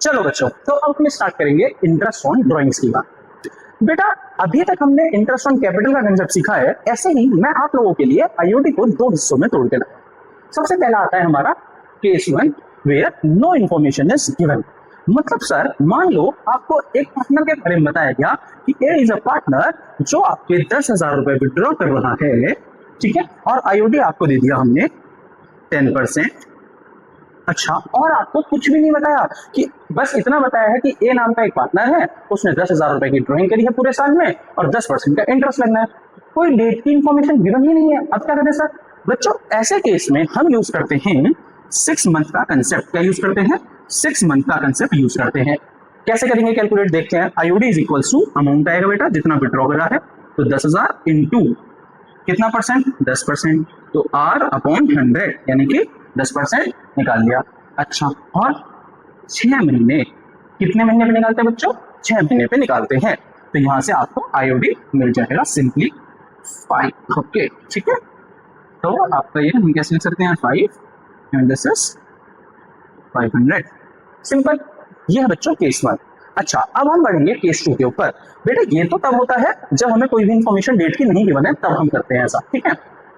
चलो बच्चों, तो अब हम स्टार्ट करेंगे इंटरेस्ट ऑन ड्राइंग्स की बात। बेटा अभी तक हमने इंटरेस्ट ऑन कैपिटल का कंसेप्ट सीखा है, ऐसे ही मैं आप लोगों के लिए आईओडी को दो हिस्सों में तोड़ के लाऊंगा। सबसे पहला आता है हमारा case one, where no information is given. मतलब सर मान लो आपको एक पार्टनर के बारे में बताया गया कि ए इज अ पार्टनर जो आपके 10,000 रुपए विड्रॉ कर रहा है, ठीक है, और आईओडी आपको दे दिया हमने 10%। अच्छा, और आपको कुछ भी नहीं बताया कि बस इतना बताया है कि ए नाम का एक पार्टनर है, उसने 10,000 रुपए की ड्राइंग करी है पूरे साल में और 10% का इंटरेस्ट लगना है। कोई डेट की इंफॉर्मेशन गिवन ही नहीं है। अब क्या करें सर? बच्चों ऐसे केस में हम यूज करते हैं 6 मंथ का कंसेप्ट। क्या यूज करते हैं? 6 मंथ का कंसेप्ट यूज करते हैं। कैसे करेंगे कैलकुलेट देखते हैं। IOD is equal to amount आएगा बेटा जितना विड्रॉ करा है, तो 10,000 इंटू कितना परसेंट? 10%, तो R अपॉन 100 यानी कि 10% निकाल लिया। अच्छा, और 6 महीने, कितने महीने पे निकालते हैं बच्चों? 6 महीने पे निकालते हैं, तो यहां से आपको आईओडी मिल जाएगा सिंपली 5। ओके ठीक है, तो आपका ये हम कैसे लिख सकते हैं 5 एंड दिस इज 500। सिंपल, ये है बच्चों केस 1। अच्छा, अब हम बढ़ेंगे केस 2 के ऊपर। बेटा ये तो तब होता है जब हमें कोई भी इंफॉर्मेशन डेट की नहीं गिवन है, तब हम करते हैं ऐसा, ठीक है।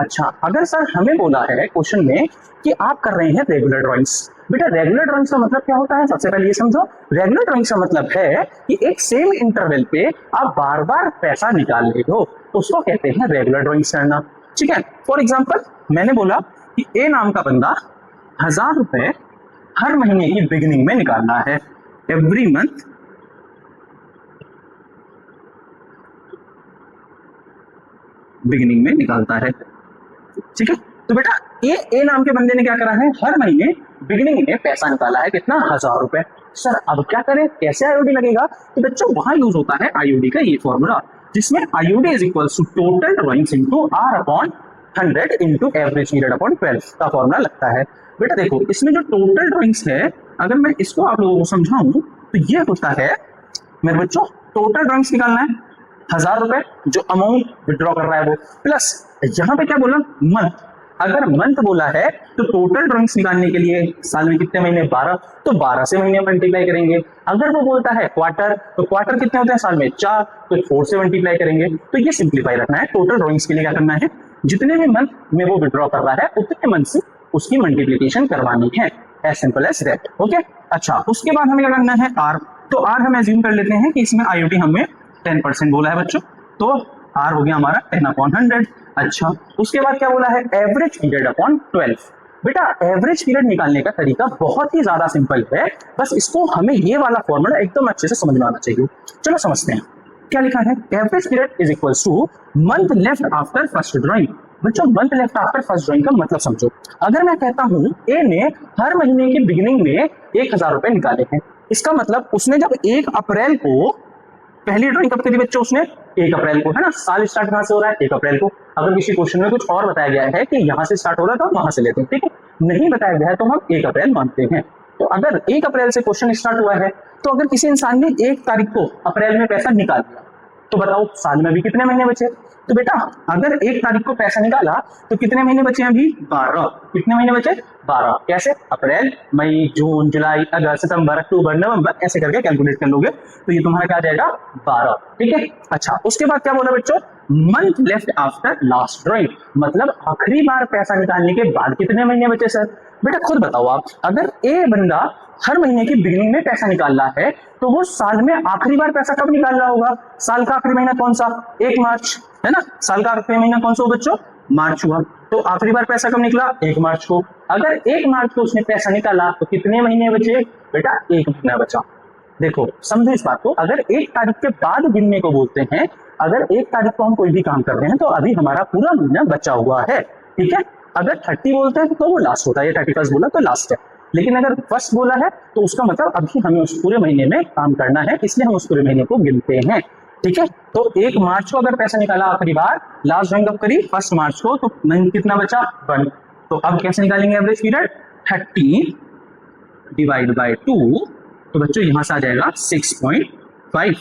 अच्छा, अगर सर हमें बोला है क्वेश्चन में कि आप कर रहे हैं रेगुलर ड्राइंग्स। बेटा रेगुलर ड्राइंग्स का मतलब क्या होता है? सबसे पहले ये समझो, रेगुलर ड्राइंग्स का मतलब है कि एक सेम इंटरवल पे आप बार बार पैसा निकाल रहे हो, उसको कहते हैं रेगुलर ड्राइंग्स करना, ठीक है। फॉर एग्जाम्पल मैंने बोला कि ए नाम का बंदा 1,000 रुपए हर महीने की बिगिनिंग में निकालना है, एवरी मंथ बिगिनिंग में निकालता है, ठीक है। तो बेटा ए नाम के बंदे ने क्या करा है? हर महीने बिगिनिंग में पैसा निकाला है, कितना? 1,000 रुपए। सर अब क्या करें, कैसे आईओडी लगेगा? तो बच्चों वहां यूज होता है आईओडी का ये फॉर्मूला, जिसमें IOD is equal to total drawings into R upon 100 into average period upon 12 का फॉर्मूला लगता है। बेटा देखो इसमें जो टोटल ड्राइंग्स है, अगर मैं इसको आप लोगों को समझाऊं तो ये होता है मेरे बच्चों, टोटल ड्राइंग्स निकालना है 1,000 रुपए जो अमाउंट विड्रॉ कर रहा है वो, प्लस यहाँ पे क्या बोला? मंथ। अगर मंथ बोला है तो टोटल ड्राइंग्स निकालने के लिए साल में कितने महीने? 12, तो 12 से महीने मल्टीप्लाई करेंगे। अगर वो बोलता है क्वार्टर, तो क्वार्टर कितने होते हैं साल में? 4, तो 4 से मल्टीप्लाई करेंगे। तो ये सिंप्लीफाई रखना है। टोटल ड्राइंग्स के लिए क्या करना है? जितने भी मंथ में वो विड्रॉ कर रहा है उतने मंथ से उसकी मल्टीप्लीकेशन करवानी है, as simple as that. Okay, अच्छा उसके बाद हमें क्या करना है? R। तो R हम एज्यूम कर लेते हैं कि इसमें आईओडी हमें 10% बोला है बच्चों, तो R हो गया हमारा 10 अपॉन 100। अच्छा, उसके बाद क्या बोला है? Average period upon 12। बेटा एवरेज पीरियड निकालने का तरीका बहुत ही ज्यादा सिंपल है, बस इसको हमें ये वाला फॉर्मूला एकदम अच्छे से समझ में आना चाहिए। चलो समझते हैं क्या लिखा है। Average period is equal to month left after first drawing. बच्चों month left after first drawing का मतलब समझो। अगर मैं कहता हूं ए ने हर महीने की बिगिनिंग में 1,000 रुपए निकाले हैं, इसका मतलब उसने जब 1 अप्रैल को पहली ड्राइंग कब करी बच्चों? उसने 1 अप्रैल को, है ना। साल स्टार्ट कहां से हो रहा है? 1 अप्रैल को। अगर किसी क्वेश्चन में कुछ और बताया गया है कि यहां से स्टार्ट हो रहा था, वहां से लेते हैं, ठीक है। नहीं बताया गया है तो हम 1 अप्रैल मानते हैं। तो अगर 1 अप्रैल से क्वेश्चन स्टार्ट हुआ है, तो अगर किसी इंसान ने 1 तारीख को अप्रैल में पैसा निकाल दिया, तो बताओ साल में भी कितने महीने बचे? तो बेटा अगर 1 तारीख को पैसा निकाला तो कितने महीने बचे? अभी 12। कितने महीने बचे? 12। कैसे? अप्रैल, मई, जून, जुलाई, अगस्त, सितंबर, अक्टूबर, नवंबर, ऐसे करके कैलकुलेट कर लोगे तो ये तुम्हारा क्या आ जाएगा? 12, ठीक है। अच्छा, उसके बाद क्या बोला बच्चों? Month left after last drawing, मतलब आखिरी बार पैसा निकालने के बाद कितने महीने बचे सर? बेटा खुद बताओ आप, अगर ए बंदा हर महीने की बिगिनिंग में पैसा निकाल रहा है, तो वो साल में आखिरी बार पैसा कब निकाल रहा होगा? साल का आखिरी महीना कौन सा? 1 मार्च, है ना। साल का आखिरी महीना कौन सा हो बच्चों? मार्च हुआ। तो आखिरी बार पैसा कब निकला? 1 मार्च को। अगर 1 मार्च को उसने पैसा निकाला तो कितने महीने बचे? बेटा 1 महीना बचा। देखो समझो इस बात को, अगर 1 तारीख के बाद गिनने को बोलते हैं, अगर 1 तारीख को हम कोई भी काम कर रहे हैं तो अभी हमारा पूरा महीना बचा हुआ है, ठीक है। अगर 30 बोलते हैं तो वो लास्ट होता है, 31 बोला तो लास्ट है। लेकिन अगर फर्स्ट बोला है तो उसका मतलब अभी हमें उस पूरे महीने में काम करना है, इसलिए हम उस पूरे महीने को गिनते हैं, ठीक है। तो 1 मार्च को अगर पैसा निकाला आखिरी बार, लास्ट ड्राइंग कब करी? 1 मार्च को, तो महीने कितना बचा? 1। तो अब कैसे निकालेंगे एवरेज पीरियड? 30 डिवाइड बाय 2, तो बच्चों यहां से आ जाएगा 6.5।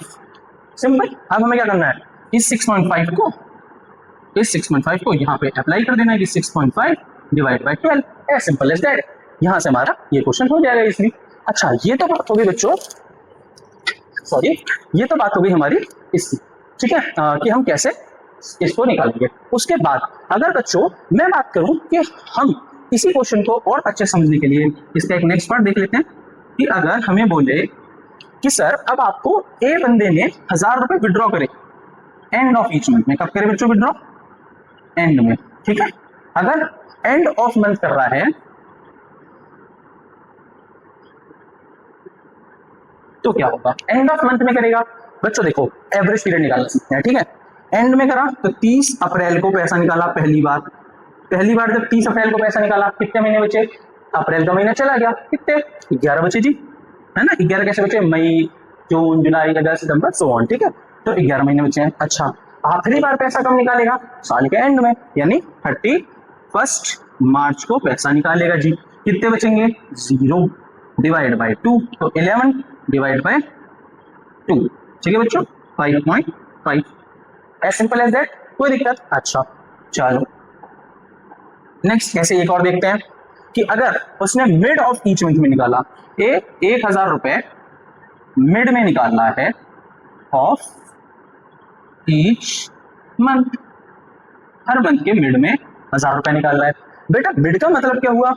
सिंपल। अब हमें क्या करना है? इस 6.5 को यहाँ पे अप्लाई कर देना है कि 6.5 divide by 12, as simple as that. यहां से हमारा ये क्वेश्चन हो जाएगा इसलिए। अच्छा ये तो बात होगी बच्चों, सॉरी, ये तो बात होगी हमारी इसकी, ठीक है, कि हम कैसे इसको निकालेंगे। उसके बाद अगर बच्चों मैं बात करूं कि हम इसी क्वेश्चन को और अच्छे समझने के लिए इसका एक नेक्स्ट पार्ट देख लेते हैं कि अगर हमें बोले कि सर अब आपको ए बंदे ने 1000 रुपए विड्रॉ करे एंड ऑफ ईच मंथ में, कब करे बच्चों विड्रॉ? एंड में, ठीक है। अगर एंड ऑफ मंथ कर रहा है तो क्या होगा? एंड ऑफ मंथ में करेगा बच्चों, देखो एवरेज पीरियड निकालना सीखते हैं, ठीक है। एंड में करा तो 30 अप्रैल को पैसा निकाला पहली बार जब 30 अप्रैल को पैसा निकाला, कितने महीने बचे? अप्रैल का महीना चला गया, कितने? 11 बचे जी, है ना। 11 कैसे बचे? मई, जून, जुलाई, अगस्त, सितंबर, सो ऑन, ठीक है। तो 11 महीने बचे हैं। अच्छा आखिरी बार पैसा कब निकालेगा? साल के एंड में, यानी 31 मार्च को पैसा निकालेगा जी। कितने बचेंगे? 0 डिवाइड बाई 2, तो 11 डिवाइड बाय 2, ठीक है बच्चों, 5.5, एज सिंपल एज दैट, कोई दिक्कत? अच्छा चलो नेक्स्ट ऐसे एक और देखते हैं कि अगर उसने मिड ऑफ ईच मंथ में निकाला, 1000 रुपए मिड में निकालना है of each month, her month के मिड में 1000 रुपए निकालना है। बेटा मिड का मतलब क्या हुआ?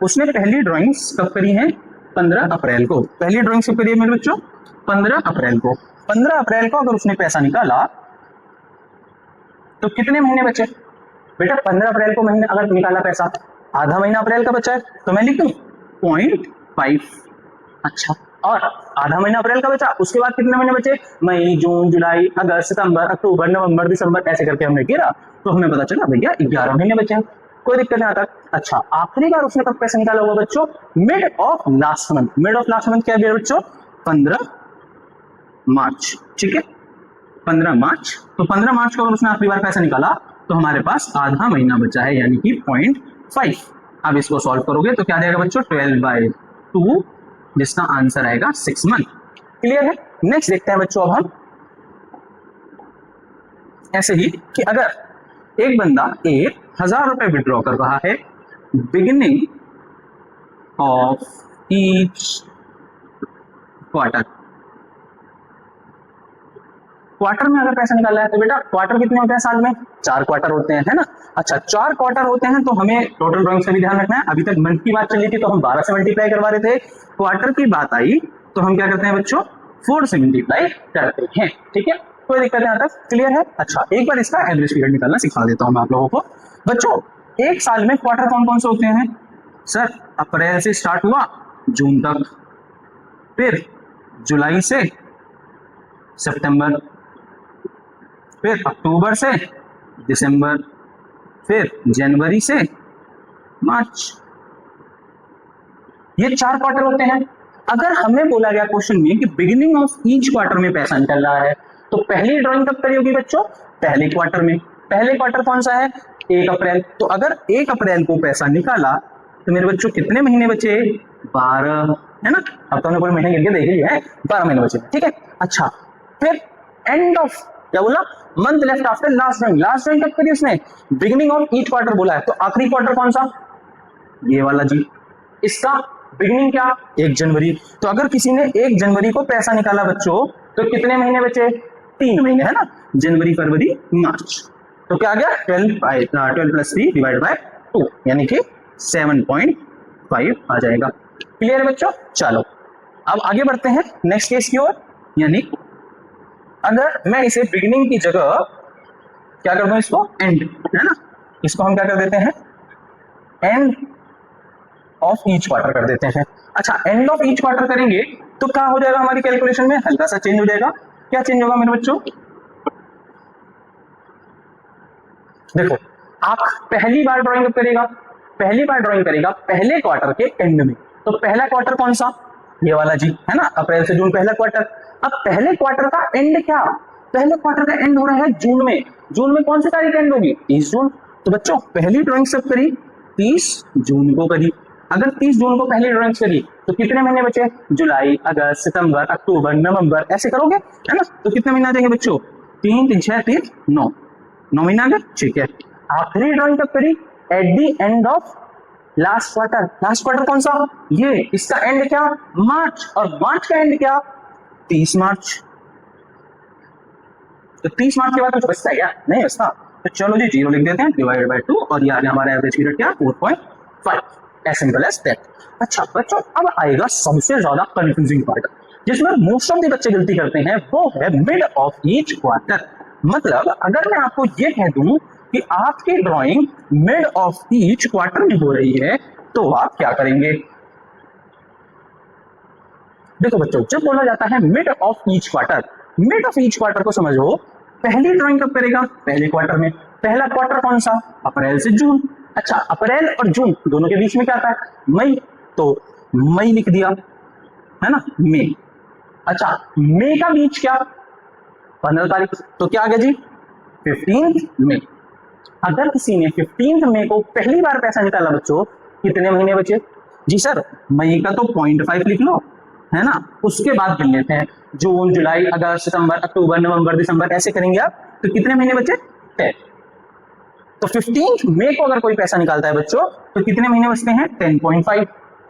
उसने पहली ड्राइंग्स कब करी है? 15 अप्रैल को। पहली ड्राइंग कब करी है मेरे बच्चों? 15 अप्रैल को। 15 अप्रैल को अगर उसने पैसा निकाला तो कितने महीने बचे? बेटा 15 अप्रैल को महीने अगर निकाला पैसा, आधा महीना अप्रैल का बचा है, तो मैं लिख दूं 0.5। अच्छा, और आधा महीना अप्रैल का बचा, उसके बाद कितने महीने बचे? मई, जून, जुलाई, अगस्त, सितंबर, अक्टूबर, नवंबर, दिसंबर, ऐसे करके हमने गिरा तो हमें पता चला भैया 11 महीने बचे हैं। कोई दिक्कत नहीं आता। अच्छा आखिरी बार उसने कब पैसा निकाला होगा बच्चों? Mid of last month. Mid of last month क्या है बच्चों? 15 मार्च, ठीक है, 15 मार्च। तो 15 मार्च को अगर उसने आखिरी बार पैसा निकाला तो हमारे पास आधा महीना बचा है, यानी कि 0.5। अब इसको सॉल्व करोगे तो क्या देगा बच्चों? 12/2, जिसका आंसर आएगा 6 मंथ। क्लियर है? नेक्स्ट देखते हैं बच्चों अब हम ऐसे ही कि अगर एक बंदा 1000 रुपए विड्रॉ कर रहा है beginning of each quarter, quarter में अगर पैसा निकालना है तो बेटा क्वार्टर कितने होते हैं साल में? 4 क्वार्टर होते हैं, है ना। अच्छा 4 क्वार्टर होते हैं तो हमें टोटल ड्राइंग्स का भी ध्यान रखना है। अभी तक मंथ की बात चली थी तो हम 12 से मल्टीप्लाई करवा रहे थे, क्वार्टर की बात आई तो हम क्या करते हैं बच्चों? 4 से मल्टीप्लाई करते हैं, ठीक है, कोई दिक्कत नहीं आता। क्लियर है? अच्छा एक बार इसका एवरेज पीरियड निकालना सिखा देता हूं मैं आप लोगों को। बच्चों एक साल में क्वार्टर कौन कौन से होते हैं? सर अप्रैल से स्टार्ट हुआ जून तक, फिर जुलाई से सितंबर, फिर अक्टूबर से दिसंबर, फिर जनवरी से मार्च। ये 4 क्वार्टर होते हैं। अगर हमें बोला गया क्वेश्चन में कि बिगिनिंग ऑफ ईच क्वार्टर में पैसा निकल रहा है तो पहली ड्राइंग कब करी होगी बच्चों? पहले क्वार्टर में। पहले क्वार्टर कौन सा है? 1 अप्रैल। तो अगर 1 अप्रैल को पैसा निकाला तो मेरे बच्चों कितने महीने बचे? 12, है ना। अब तो हमने पूरे महीने गिन के देख लिया है, 12 महीने बचे, ठीक है। अच्छा फिर एंड ऑफ क्या बोला? Month left after last drawing. Last drawing कब करी उसने? बिगिनिंग ऑफ ईच क्वार्टर बोला है, तो आखिरी क्वार्टर कौन सा? ये वाला जी। इसका बिगिनिंग क्या? 1 जनवरी। तो अगर किसी ने 1 जनवरी को पैसा निकाला बच्चों तो कितने महीने बचे? 3 महीने, है ना, जनवरी, फरवरी, मार्च। तो क्या आ गया? 12 + 3 डिवाइड बाय 2, यानी कि 7.5 आ जाएगा। क्लियर है बच्चों? चलो अब आगे बढ़ते हैं नेक्स्ट केस की ओर, यानी अगर मैं इसे बिगिनिंग की जगह क्या कर दूं? इसको एंड, है ना, इसको हम क्या कर देते हैं? एंड ऑफ ईच क्वार्टर कर देते हैं। अच्छा एंड ऑफ ईच क्वार्टर करेंगे तो क्या हो जाएगा हमारी कैलकुलेशन में? हल्का सा चेंज हो जाएगा। क्या चेंज होगा मेरे बच्चों? देखो आप पहली बार ड्राइंग करेगा, पहली बार ड्राइंग करेगा पहले क्वार्टर के एंड में। तो पहला क्वार्टर कौन सा? ये वाला जी, है ना, अप्रैल से जून पहला क्वार्टर। अब पहले क्वार्टर का एंड क्या? पहले क्वार्टर का एंड हो रहा है जून में। जून में कौन सी तारीख एंड होगी? 30 जून। तो बच्चों पहली ड्राइंग सब करी 30 जून को करी। अगर 30 जून को पहली ड्राइंग करी तो कितने महीने बचे? जुलाई, अगस्त, सितंबर, अक्टूबर, नवंबर, ऐसे करोगे, है ना। तो कितने महीने आ जाएंगे बच्चों? 3 3 6 3 9 महीना आ गए, ठीक है। आखिरी ड्राइंग कब करी? At the end of last quarter कौन सा, ये इसका एंड क्या, मार्च, और मार्च का एंड क्या, 30 मार्च। तो 30 मार्च के बाद कुछ बचता है क्या, नहीं बचता। तो चलो जी 0 लिख देते हैं, डिवाइडेड बाय 2, और ये आ गया हमारा एवरेज पीरियड क्या, 4.5, एज सिंपल एज दैट। अच्छा बच्चों, अब आएगा सबसे ज्यादा कंफ्यूजिंग पार्ट, जिसमें मोस्ट ऑफ द बच्चे गलती करते हैं, वो है मिड ऑफ ईच क्वार्टर। मतलब अगर मैं आपको ये कह दूं कि आपकी drawing mid of each quarter में हो रही है, तो आप क्या करेंगे। देखो बच्चों, जब बोला जाता है mid of each quarter, mid of each quarter को समझो, पहली ड्राइंग कब करेगा, पहले क्वार्टर में। पहला क्वार्टर कौन सा, अप्रैल से जून। अच्छा, अप्रैल और जून दोनों के बीच में क्या आता है, मई, तो मई लिख दिया, है ना, मई। अच्छा, मई का बीच क्या, 15 तारीख, तो क्या आ गया जी, 15 मई। अगर किसी ने 15 मई को पहली बार पैसा निकाला बच्चों, कितने महीने बचे, जी सर मई का तो 0.5 लिख लो, है ना, उसके बाद गिन लेते हैं, जून, जुलाई, अगस्त, सितंबर, अक्टूबर, नवंबर, दिसंबर, ऐसे करेंगे आप, तो कितने महीने बचे, 10। तो 15 मई को अगर कोई पैसा निकालता है बच्चों, तो कितने महीने बचते हैं, 10.5।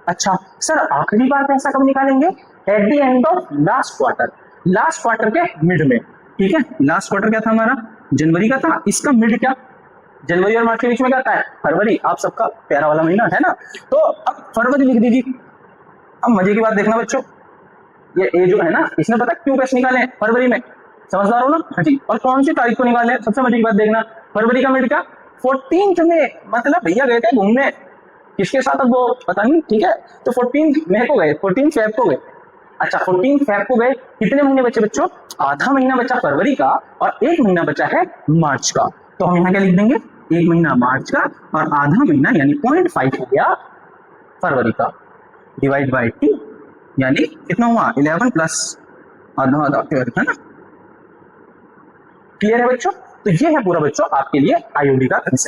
अच्छा सर, आखिरी बार पैसा कब निकालेंगे, at the end of last quarter, last quarter के मिड में, ठीक है। लास्ट क्वार्टर क्या था हमारा, जनवरी का था, इसका मिड क्या, जनवरी और मार्च के बीच में क्या आता है, फरवरी, आप सबका प्यारा वाला महीना है ना। तो अब फरवरी लिख दीजिए। अब मजे की बात देखना बच्चों, ये जो है ना, इसने पता क्यों पैसे निकाले हैं फरवरी में, समझदार हो ना, हाँ जी। और कौन सी तारीख को निकाले, सबसे मजे की बात देखना, फरवरी का मिड क्या, 14 में, मतलब भैया गए थे घूमने, किसके साथ, अब वो पता नहीं, ठीक है। तो 14 मई को गए, 14 फेब को गए। अच्छा, 14 फेब को गए, कितने महीने बचे बच्चों, आधा महीना बचा फरवरी का, और 1 महीना बचा है मार्च का। तो हम यहाँ क्या लिख देंगे, 1 महीना मार्च का, और आधा महीना यानी 0.5 हो गया फरवरी का, डिवाइड बाई 2, यानी कितना हुआ, 11 प्लस आधा आधा 12, है ना। क्लियर है बच्चों। तो ये है पूरा बच्चों आपके लिए आईओडी का कंसेप्ट।